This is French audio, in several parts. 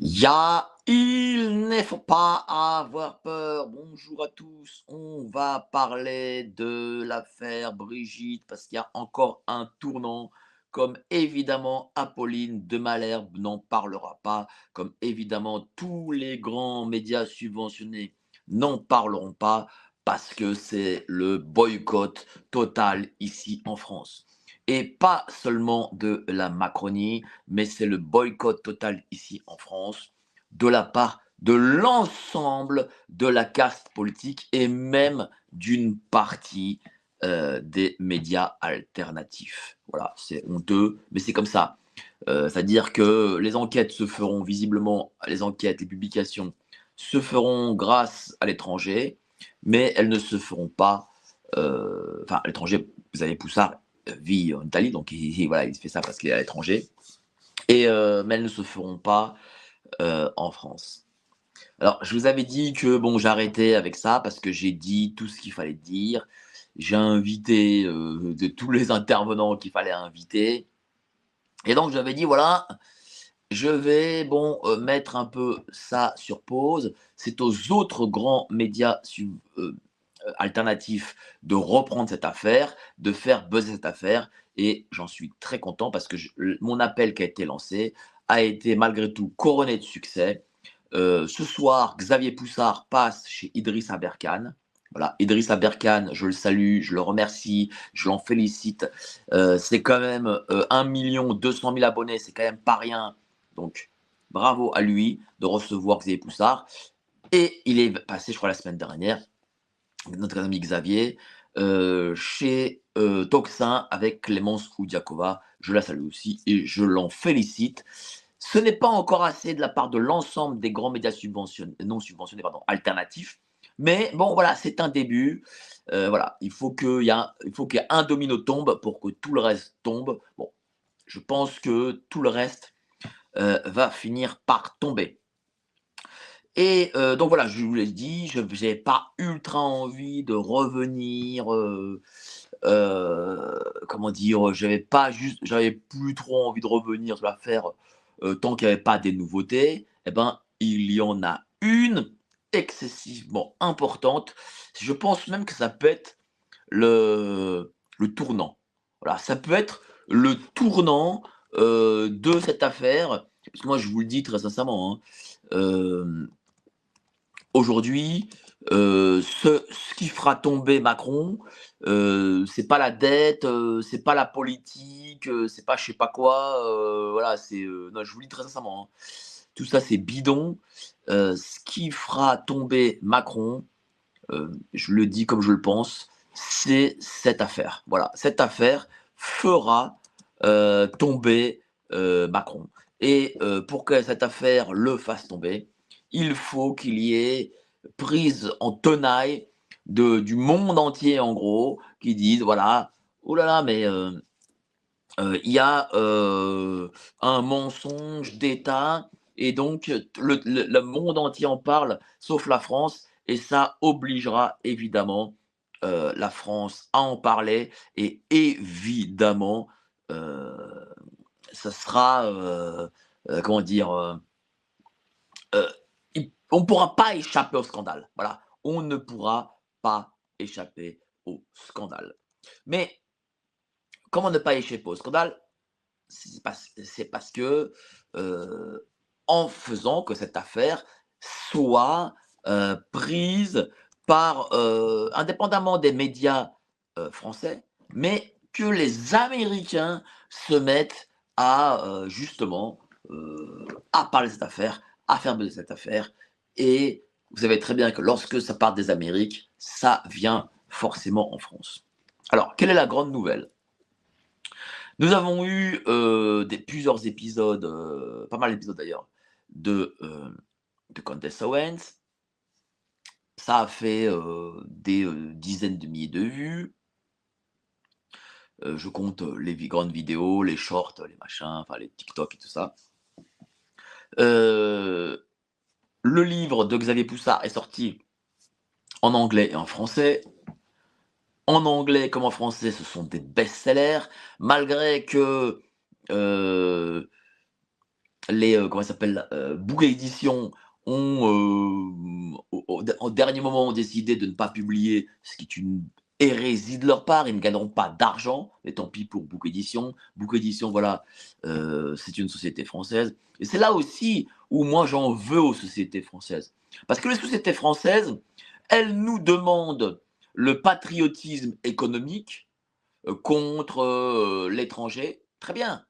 Il ne faut pas avoir peur. Bonjour à tous. On va parler de l'affaire Brigitte parce qu'il y a encore un tournant. Comme évidemment Apolline de Malherbe n'en parlera pas, comme évidemment tous les grands médias subventionnés n'en parleront pas parce que c'est le boycott total ici en France. Et pas seulement de la Macronie, mais c'est le boycott total ici en France de la part de l'ensemble de la caste politique et même d'une partie des médias alternatifs. Voilà, c'est honteux, mais c'est comme ça. C'est-à-dire que les enquêtes se feront visiblement, les enquêtes, les publications se feront grâce à l'étranger, mais elles ne se feront pas. Enfin, à l'étranger, vous avez Poussard vit en Italie, donc voilà, il fait ça parce qu'il est à l'étranger. Mais elles ne se feront pas en France. Alors, je vous avais dit que bon, j'arrêtais avec ça parce que j'ai dit tout ce qu'il fallait dire. J'ai invité de tous les intervenants qu'il fallait inviter. Et donc, j'avais dit voilà, je vais bon mettre un peu ça sur pause. C'est aux autres grands médias alternatifs de reprendre cette affaire, de faire buzzer cette affaire. Et j'en suis très content parce que mon appel qui a été lancé a été malgré tout couronné de succès. Ce soir, Xavier Poussard passe chez Idriss Aberkane. Voilà, Idriss Aberkane, je le salue, je le remercie, je l'en félicite. C'est quand même 1 200 000 abonnés, c'est quand même pas rien. Donc, bravo à lui de recevoir Xavier Poussard. Et il est passé, je crois, la semaine dernière, notre ami Xavier, chez Toxin avec Clémence Oudiakova. Je la salue aussi et je l'en félicite. Ce n'est pas encore assez de la part de l'ensemble des grands médias non subventionnés, pardon, alternatifs. Mais bon, voilà, c'est un début. Voilà, il faut qu'il y ait un domino tombe pour que tout le reste tombe. Bon, je pense que tout le reste va finir par tomber. Et donc voilà, je vous l'ai dit, je n'ai pas ultra envie de revenir, comment dire? J'avais plus trop envie de revenir sur l'affaire, tant qu'il n'y avait pas des nouveautés. Et ben, il y en a une excessivement importante. Je pense même que ça peut être le tournant. Voilà, ça peut être le tournant, de cette affaire. Parce que moi, je vous le dis très sincèrement, hein, aujourd'hui, ce qui fera tomber Macron, c'est pas la dette, c'est pas la politique, c'est pas je sais pas quoi, voilà, non, je vous le dis très sincèrement, hein. Tout ça, c'est bidon. Ce qui fera tomber Macron, je le dis comme je le pense, c'est cette affaire. Voilà, cette affaire fera tomber Macron. Et pour que cette affaire le fasse tomber, il faut qu'il y ait prise en tenaille du monde entier, en gros, qui disent voilà, oh là là, mais il y a un mensonge d'État et donc le monde entier en parle, sauf la France, et ça obligera évidemment la France à en parler et évidemment, heu, ça sera, comment dire? Heu, on ne pourra pas échapper au scandale. Voilà, on ne pourra pas échapper au scandale. Mais comment ne pas échapper au scandale? C'est parce que, en faisant que cette affaire soit, prise par, indépendamment des médias, français, mais que les Américains se mettent à, justement, à parler de cette affaire, à faire de cette affaire et vous savez très bien que lorsque ça part des Amériques, ça vient forcément en France. Alors, quelle est la grande nouvelle? Nous avons eu plusieurs épisodes, pas mal d'épisodes d'ailleurs, de Candace Owens. Ça a fait des dizaines de milliers de vues. Je compte les grandes vidéos, les shorts, les machins, enfin les TikTok et tout ça. Le livre de Xavier Poussard est sorti en anglais et en français. En anglais comme en français, ce sont des best-sellers, malgré que comment ça s'appelle, Bouquet Éditions au dernier moment, ont décidé de ne pas publier, ce qui est une hérésie de leur part. Ils ne gagneront pas d'argent, mais tant pis pour Bouquet Éditions. Bouquet Éditions, voilà, c'est une société française. Et c'est là aussi où moi j'en veux aux sociétés françaises. Parce que les sociétés françaises, elles nous demandent le patriotisme économique contre l'étranger. Très bien,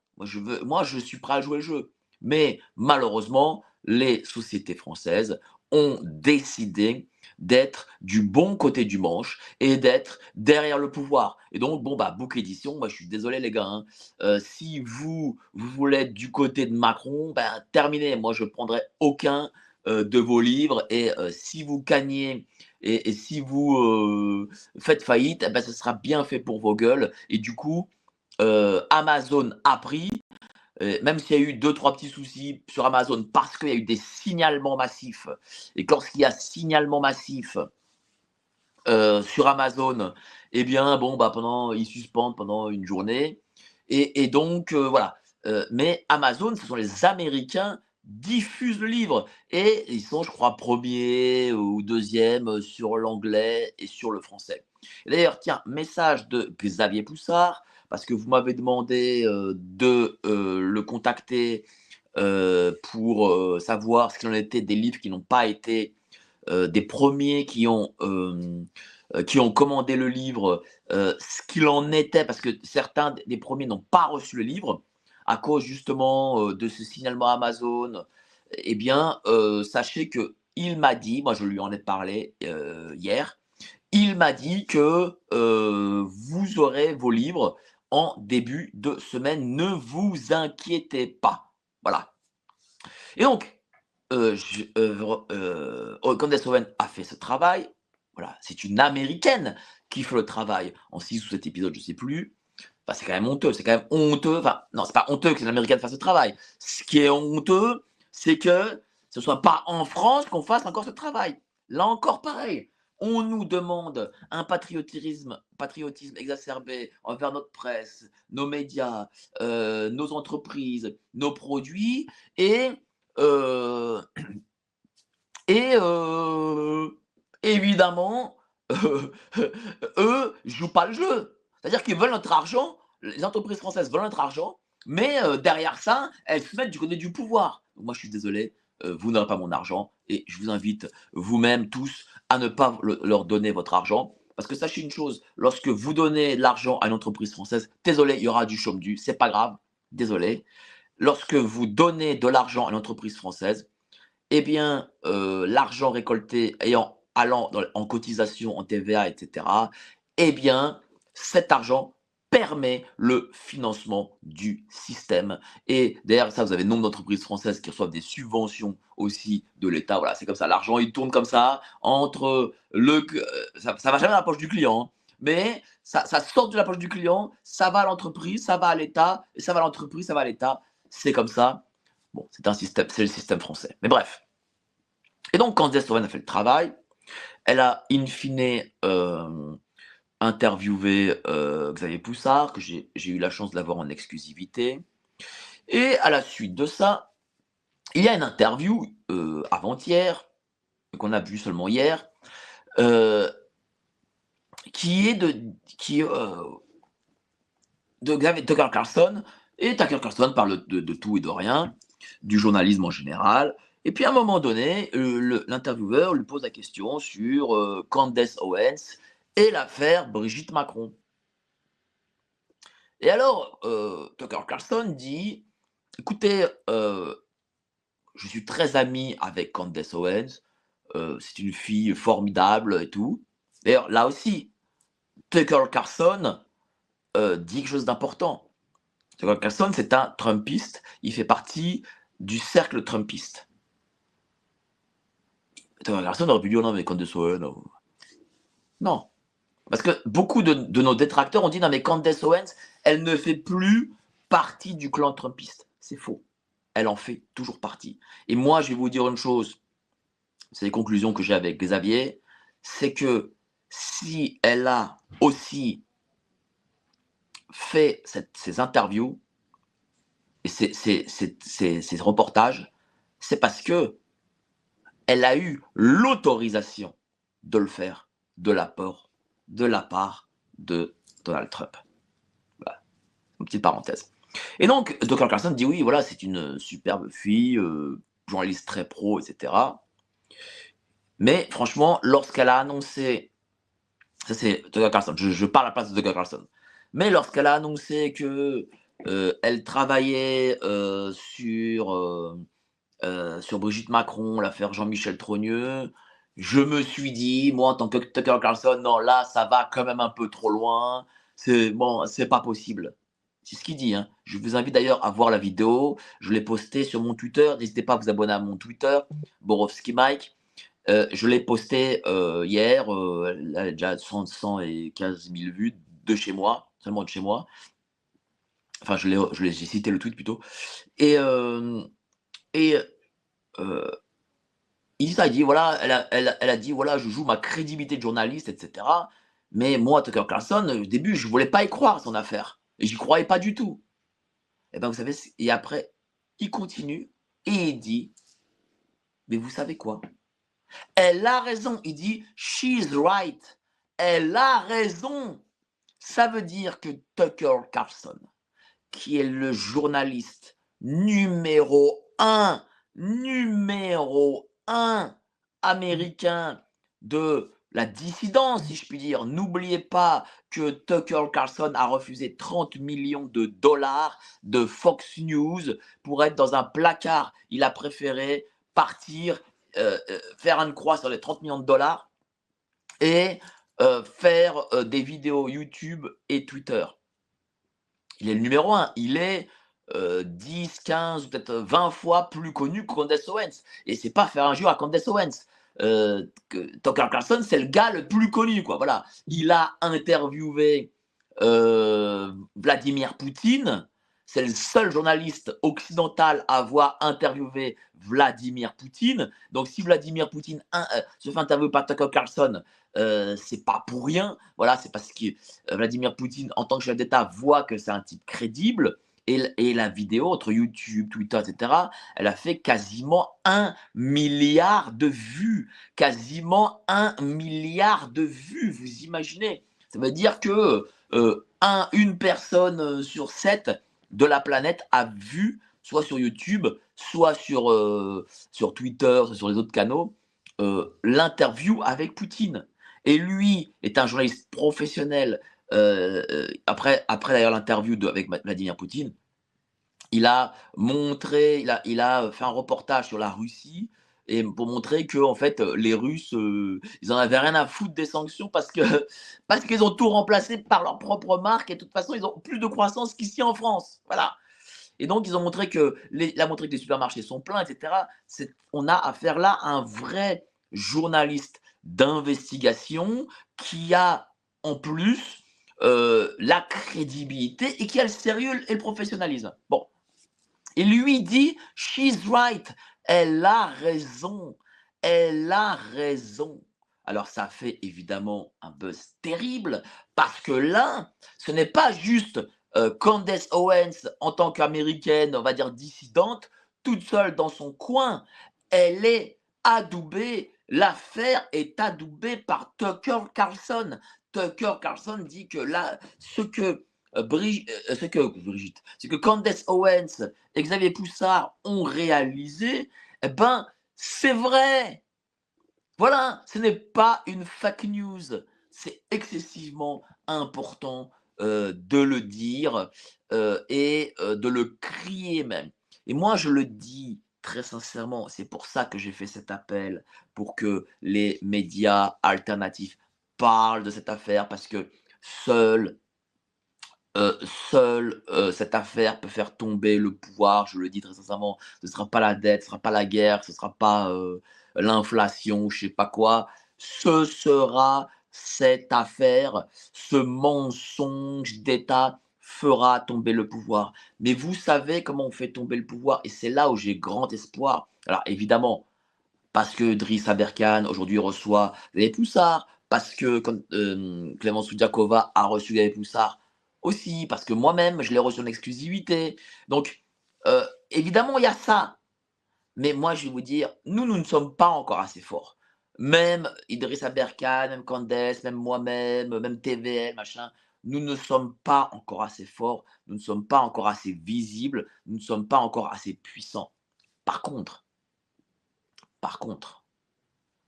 moi je suis prêt à jouer le jeu. Mais malheureusement, les sociétés françaises ont décidé d'être du bon côté du manche et d'être derrière le pouvoir. Et donc, bon, bah, Book Édition, moi, je suis désolé, les gars, hein. Si vous voulez être du côté de Macron, ben, terminé. Moi, je ne prendrai aucun de vos livres. Et si vous gagnez et si vous faites faillite, eh ben, ce sera bien fait pour vos gueules. Et du coup, Amazon a pris, même s'il y a eu deux, trois petits soucis sur Amazon parce qu'il y a eu des signalements massifs. Et que lorsqu'il y a signalement massif sur Amazon, eh bien, bon, bah, ils suspendent pendant une journée. Et donc, voilà. Mais Amazon, ce sont les Américains diffusent le livre. Et ils sont, je crois, premier ou deuxième sur l'anglais et sur le français. Et d'ailleurs, tiens, message de Xavier Poussard, parce que vous m'avez demandé de le contacter pour savoir ce qu'il en était des livres qui n'ont pas été des premiers qui ont commandé le livre, ce qu'il en était, parce que certains des premiers n'ont pas reçu le livre à cause justement de ce signalement Amazon. Eh bien, sachez que il m'a dit, moi je lui en ai parlé hier, il m'a dit que vous aurez vos livres en début de semaine. Ne vous inquiétez pas. Voilà. Et donc, Candace Owen a fait ce travail. Voilà, c'est une Américaine qui fait le travail en 6 ou 7 épisodes, je ne sais plus. Enfin, c'est quand même honteux, c'est quand même honteux. Enfin, non, c'est pas honteux que une Américaine fasse ce travail. Ce qui est honteux, c'est que ce ne soit pas en France qu'on fasse encore ce travail. Là encore, pareil. On nous demande un patriotisme exacerbé envers notre presse, nos médias, nos entreprises, nos produits, et euh, et évidemment, eux jouent pas le jeu. C'est-à-dire qu'ils veulent notre argent, les entreprises françaises veulent notre argent, mais derrière ça, elles se mettent du côté du pouvoir. Donc moi, je suis désolé, vous n'aurez pas mon argent et je vous invite vous-même tous à ne pas leur donner votre argent. Parce que sachez une chose, lorsque vous donnez de l'argent à une entreprise française, désolé, il y aura du chômage, c'est pas grave, désolé. Lorsque vous donnez de l'argent à une entreprise française, eh bien, l'argent récolté allant en cotisation, en TVA, et cetera, eh bien, cet argent permet le financement du système. Et d'ailleurs, ça, vous avez nombre d'entreprises françaises qui reçoivent des subventions aussi de l'État. Voilà, c'est comme ça. L'argent, il tourne comme ça entre ça va jamais dans la poche du client, hein, mais ça sort de la poche du client, ça va à l'entreprise, ça va à l'État, et ça va à l'entreprise, ça va à l'État. C'est comme ça. Bon, c'est le système français. Mais bref. Et donc, quand Candace Owen a fait le travail, elle a in fine interviewé Xavier Poussard, que j'ai eu la chance de l'avoir en exclusivité. Et à la suite de ça, il y a une interview avant-hier, qu'on a vue seulement hier, euh, qui est de Tucker Carlson. Et Tucker Carlson parle de tout et de rien, du journalisme en général. Et puis à un moment donné, l'intervieweur lui pose la question sur Candace Owens et l'affaire Brigitte Macron. Et alors, Tucker Carlson dit, écoutez, je suis très ami avec Candace Owens, c'est une fille formidable et tout. D'ailleurs, là aussi, Tucker Carlson dit quelque chose d'important. Tucker Carlson, c'est un Trumpiste, il fait partie du cercle Trumpiste. Tucker Carlson aurait pu dire non, mais Candace Owens, non. Parce que beaucoup de nos détracteurs ont dit non, mais Candace Owens, elle ne fait plus partie du clan Trumpiste. C'est faux. Elle en fait toujours partie. Et moi, je vais vous dire une chose, c'est les conclusions que j'ai avec Xavier, c'est que si elle a aussi fait ces interviews, Et ces reportages, c'est parce que elle a eu l'autorisation de le faire de la part de Donald Trump. Voilà, une petite parenthèse. Et donc, Tucker Carlson dit oui, voilà, c'est une superbe fille, journaliste très pro, etc. Mais franchement, lorsqu'elle a annoncé, ça c'est Tucker Carlson, je parle à la place de Tucker Carlson, mais lorsqu'elle a annoncé que elle travaillait sur Brigitte Macron, l'affaire Jean-Michel Trogneux, je me suis dit, moi en tant que Tucker Carlson, non, là, ça va quand même un peu trop loin. C'est bon, c'est pas possible. C'est ce qu'il dit. Hein. Je vous invite d'ailleurs à voir la vidéo. Je l'ai postée sur mon Twitter. N'hésitez pas à vous abonner à mon Twitter, Borowski Mike. Je l'ai posté hier. Elle a déjà 115 000 vues de chez moi, seulement de chez moi. Enfin, j'ai cité le tweet plutôt. Et, et il dit voilà, elle a dit voilà, je joue ma crédibilité de journaliste, etc. Mais moi, Tucker Carlson, au début, je voulais pas y croire à son affaire. Et j'y croyais pas du tout. Et ben vous savez, et après, il continue et il dit, mais vous savez quoi? Elle a raison. Il dit, she's right. Elle a raison. Ça veut dire que Tucker Carlson, qui est le journaliste numéro un américain de la dissidence, si je puis dire. N'oubliez pas que Tucker Carlson a refusé 30 millions de dollars de Fox News pour être dans un placard. Il a préféré partir, faire une croix sur les 30 millions de dollars et faire des vidéos YouTube et Twitter. Il est le numéro 1. Il est 10, 15, peut-être 20 fois plus connu que Candace Owens. Et c'est pas faire un jeu à Candace Owens. Tucker Carlson, c'est le gars le plus connu, quoi. Voilà. Il a interviewé Vladimir Poutine. C'est le seul journaliste occidental à avoir interviewé Vladimir Poutine. Donc, si Vladimir Poutine se fait interviewer par Tucker Carlson, c'est pas pour rien. Voilà, c'est parce que Vladimir Poutine, en tant que chef d'État, voit que c'est un type crédible. Et la vidéo, entre YouTube, Twitter, etc., elle a fait quasiment 1 milliard de vues. Quasiment 1 milliard de vues, vous imaginez? Ça veut dire que une personne sur 7 de la planète a vu, soit sur YouTube, soit sur Twitter, soit sur les autres canaux, l'interview avec Poutine. Et lui est un journaliste professionnel. Après d'ailleurs l'interview avec Vladimir Poutine, il a montré, il a fait un reportage sur la Russie et pour montrer que en fait les Russes, ils en avaient rien à foutre des sanctions parce qu'ils ont tout remplacé par leur propre marque et de toute façon ils ont plus de croissance qu'ici en France. Voilà. Et donc ils ont montré que les supermarchés sont pleins, etc. On a affaire là à un vrai journaliste d'investigation qui a en plus la crédibilité et qui a le sérieux et le professionnalisme. Bon, et lui dit, she's right, elle a raison, elle a raison. Alors ça fait évidemment un buzz terrible parce que là, ce n'est pas juste Candace Owens en tant qu'américaine, on va dire dissidente, toute seule dans son coin. Elle est adoubée, l'affaire est adoubée par Tucker Carlson. Tucker Carlson dit que là, ce que Candace Owens et Xavier Poussard ont réalisé, eh ben, c'est vrai. Voilà, ce n'est pas une fake news. C'est excessivement important de le dire et de le crier même. Et moi, je le dis très sincèrement, c'est pour ça que j'ai fait cet appel, pour que les médias alternatifs parlent de cette affaire, parce que seuls seule cette affaire peut faire tomber le pouvoir, je le dis très sincèrement. Ce ne sera pas la dette, ce ne sera pas la guerre, ce ne sera pas l'inflation, je ne sais pas quoi. Ce sera cette affaire, ce mensonge d'État fera tomber le pouvoir. Mais vous savez comment on fait tomber le pouvoir et c'est là où j'ai grand espoir. Alors évidemment, parce que Driss Aberkan aujourd'hui reçoit Xavier Poussard, parce que Clémence Soudiakova a reçu Xavier Poussard aussi, parce que moi-même je l'ai reçu en exclusivité. Donc Évidemment, il y a ça. Mais moi, je vais vous dire, nous ne sommes pas encore assez forts. Même Idriss Aberkane, même Candace, même moi-même, même TVL, machin, nous ne sommes pas encore assez forts, nous ne sommes pas encore assez visibles, nous ne sommes pas encore assez puissants. Par contre, par contre,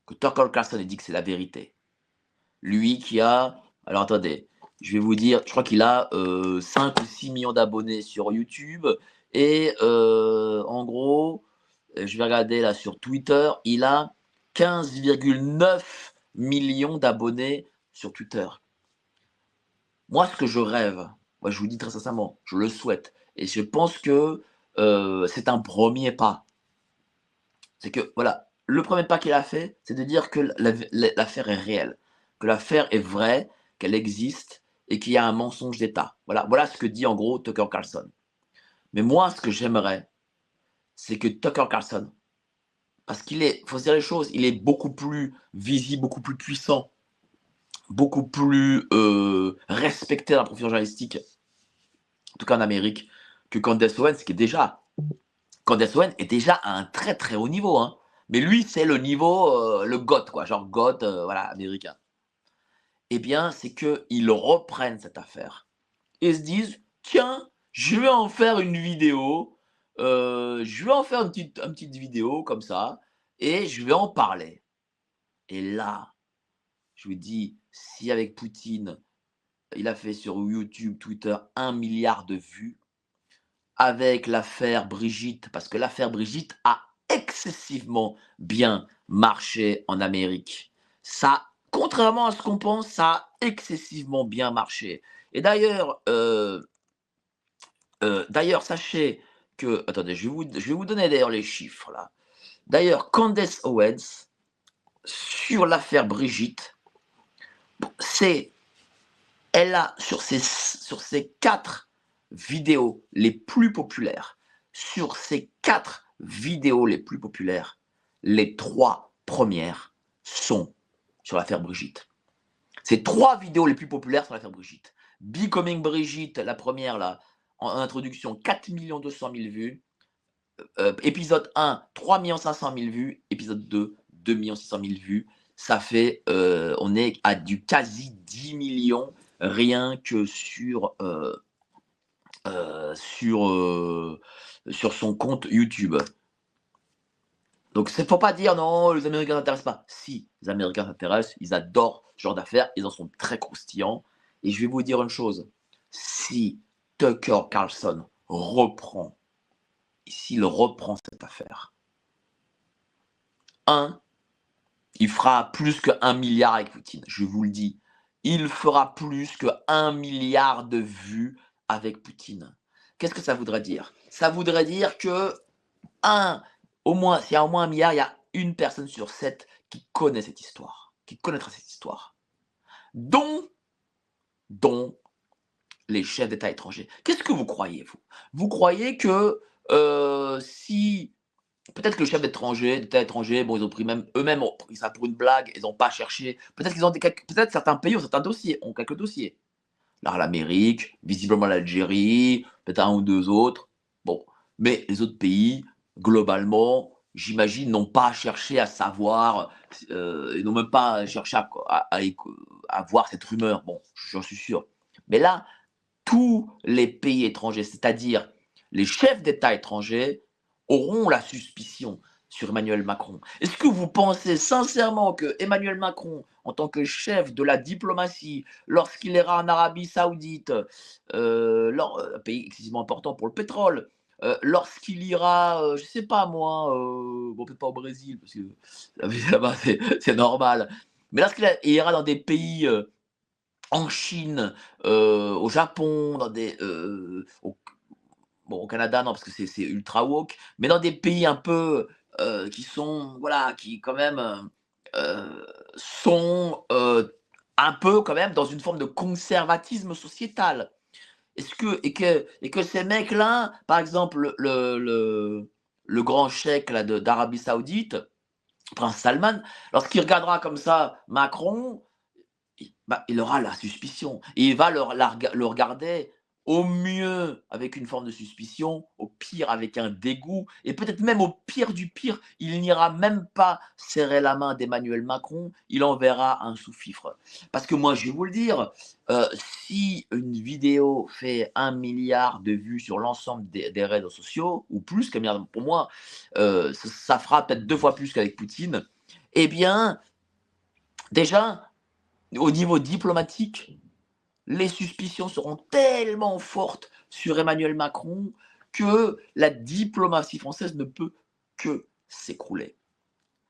que Tucker Carlson ait dit que c'est la vérité. Lui qui a, alors attendez, je vais vous dire, je crois qu'il a 5 ou 6 millions d'abonnés sur YouTube et en gros, je vais regarder là sur Twitter, il a 15,9 millions d'abonnés sur Twitter. Moi, ce que je rêve, moi je vous dis très sincèrement, je le souhaite et je pense que c'est un premier pas. C'est que voilà, le premier pas qu'il a fait, c'est de dire que l'affaire est réelle, que l'affaire est vraie, qu'elle existe et qu'il y a un mensonge d'État. Voilà ce que dit en gros Tucker Carlson. Mais moi, ce que j'aimerais, c'est que Tucker Carlson, parce qu'il est, faut se dire les choses, il est beaucoup plus visible, beaucoup plus puissant, beaucoup plus respecté dans la profession journalistique, en tout cas en Amérique, que Candace Owens, qui est déjà, Candace Owens est déjà à un très très haut niveau, hein. Mais lui, c'est le niveau, le GOAT, quoi, genre GOAT, voilà, américain. Eh bien, c'est qu'ils reprennent cette affaire et se disent, tiens, je vais en faire une vidéo, je vais en faire une petite vidéo comme ça, et je vais en parler. Et là, je vous dis, si avec Poutine, il a fait sur YouTube, Twitter 1 milliard de vues, avec l'affaire Brigitte, parce que l'affaire Brigitte a excessivement bien marché en Amérique. Ça, contrairement à ce qu'on pense, ça a excessivement bien marché. Et d'ailleurs, sachez que, attendez, je vais vous donner d'ailleurs les chiffres là. D'ailleurs, Candace Owens, sur l'affaire Brigitte, c'est elle a sur ces 4 vidéos les plus populaires, sur ces 4 vidéos les plus populaires, les 3 premières sont sur l'affaire Brigitte. Ces 3 vidéos les plus populaires sur l'affaire Brigitte. Becoming Brigitte, la première là, en introduction, 4 200 000 vues. Épisode 1, 3 500 000 vues. Épisode 2, 2 600 000 vues. Ça fait, on est à du quasi 10 millions rien que sur son compte YouTube. Donc, il ne faut pas dire non, les Américains ne s'intéressent pas. Si, les Américains s'intéressent, ils adorent ce genre d'affaires, ils en sont très croustillants. Et je vais vous dire une chose, si Tucker Carlson reprend, s'il reprend cette affaire, il fera plus que 1 milliard avec Poutine, je vous le dis. Il fera plus que 1 milliard de vues avec Poutine. Qu'est-ce que ça voudrait dire? Ça voudrait dire que, au moins, s'il y a au moins 1 milliard, il y a une personne sur 7 qui connaît cette histoire, qui connaîtra cette histoire, dont les chefs d'État étrangers. Qu'est-ce que vous croyez, vous? Vous croyez que si peut-être que le chef d'État étranger, bon, ils ont pris même eux-mêmes, ont pris ça pour une blague, ils n'ont pas cherché. Peut-être qu'ils ont peut-être certains pays ont certains dossiers, ont quelques dossiers. Là, l'Amérique, visiblement l'Algérie, peut-être un ou deux autres. Bon, mais les autres pays, globalement, j'imagine, n'ont pas cherché à savoir, ils n'ont même pas cherché à voir cette rumeur. Bon, j'en suis sûr. Mais là, tous les pays étrangers, c'est-à-dire les chefs d'État étrangers, auront la suspicion sur Emmanuel Macron. Est-ce que vous pensez sincèrement que Emmanuel Macron, en tant que chef de la diplomatie, lorsqu'il ira en Arabie Saoudite, un pays excessivement important pour le pétrole, lorsqu'il ira, je ne sais pas moi, bon peut-être pas au Brésil, parce que là-bas c'est normal, mais lorsqu'il ira dans des pays en Chine, au Japon, au Canada, non, parce que c'est ultra woke, mais dans des pays un peu qui sont, voilà, qui quand même sont un peu quand même dans une forme de conservatisme sociétal. Et que ces mecs-là, par exemple, le grand cheikh là, d'Arabie Saoudite, Prince Salman, lorsqu'il regardera comme ça Macron, il aura la suspicion. Et il va le regarder au mieux avec une forme de suspicion, au pire avec un dégoût, et peut-être même au pire du pire, il n'ira même pas serrer la main d'Emmanuel Macron, il enverra un sous-fifre. Parce que moi, je vais vous le dire, si une vidéo fait 1 milliard de vues sur l'ensemble des réseaux sociaux, ou plus qu'un milliard pour moi, ça fera peut-être 2 fois plus qu'avec Poutine, eh bien, déjà, au niveau diplomatique, les suspicions seront tellement fortes sur Emmanuel Macron que la diplomatie française ne peut que s'écrouler.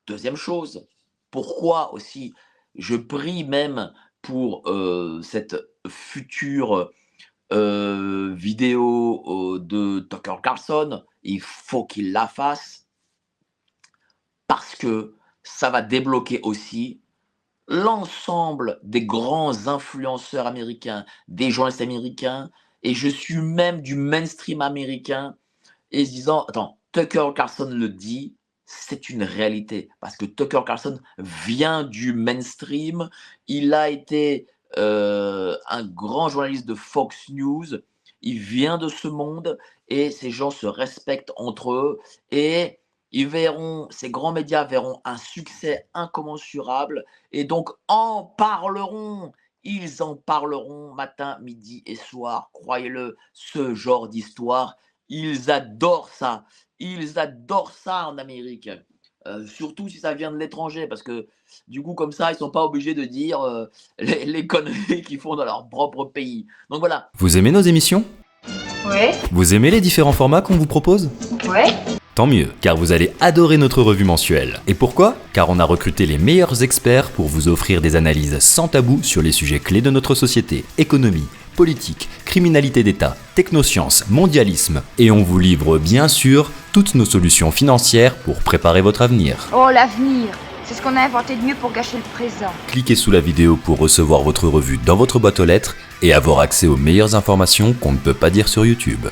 Deuxième chose, pourquoi aussi je prie même pour cette future vidéo de Tucker Carlson, il faut qu'il la fasse parce que ça va débloquer aussi l'ensemble des grands influenceurs américains, des journalistes américains, et je suis même du mainstream américain, et se disant, attends, Tucker Carlson le dit, c'est une réalité, parce que Tucker Carlson vient du mainstream, il a été un grand journaliste de Fox News, il vient de ce monde, et ces gens se respectent entre eux, et ils verront, ces grands médias verront un succès incommensurable et donc ils en parleront matin, midi et soir, croyez-le, ce genre d'histoire, ils adorent ça en Amérique, surtout si ça vient de l'étranger parce que du coup comme ça, ils sont pas obligés de dire les conneries qu'ils font dans leur propre pays. Donc voilà. Vous aimez nos émissions ? Ouais. Vous aimez les différents formats qu'on vous propose ? Ouais. Tant mieux, car vous allez adorer notre revue mensuelle. Et pourquoi ? Car on a recruté les meilleurs experts pour vous offrir des analyses sans tabou sur les sujets clés de notre société, économie, politique, criminalité d'État, technosciences, mondialisme. Et on vous livre bien sûr toutes nos solutions financières pour préparer votre avenir. Oh, l'avenir, c'est ce qu'on a inventé de mieux pour gâcher le présent. Cliquez sous la vidéo pour recevoir votre revue dans votre boîte aux lettres et avoir accès aux meilleures informations qu'on ne peut pas dire sur YouTube.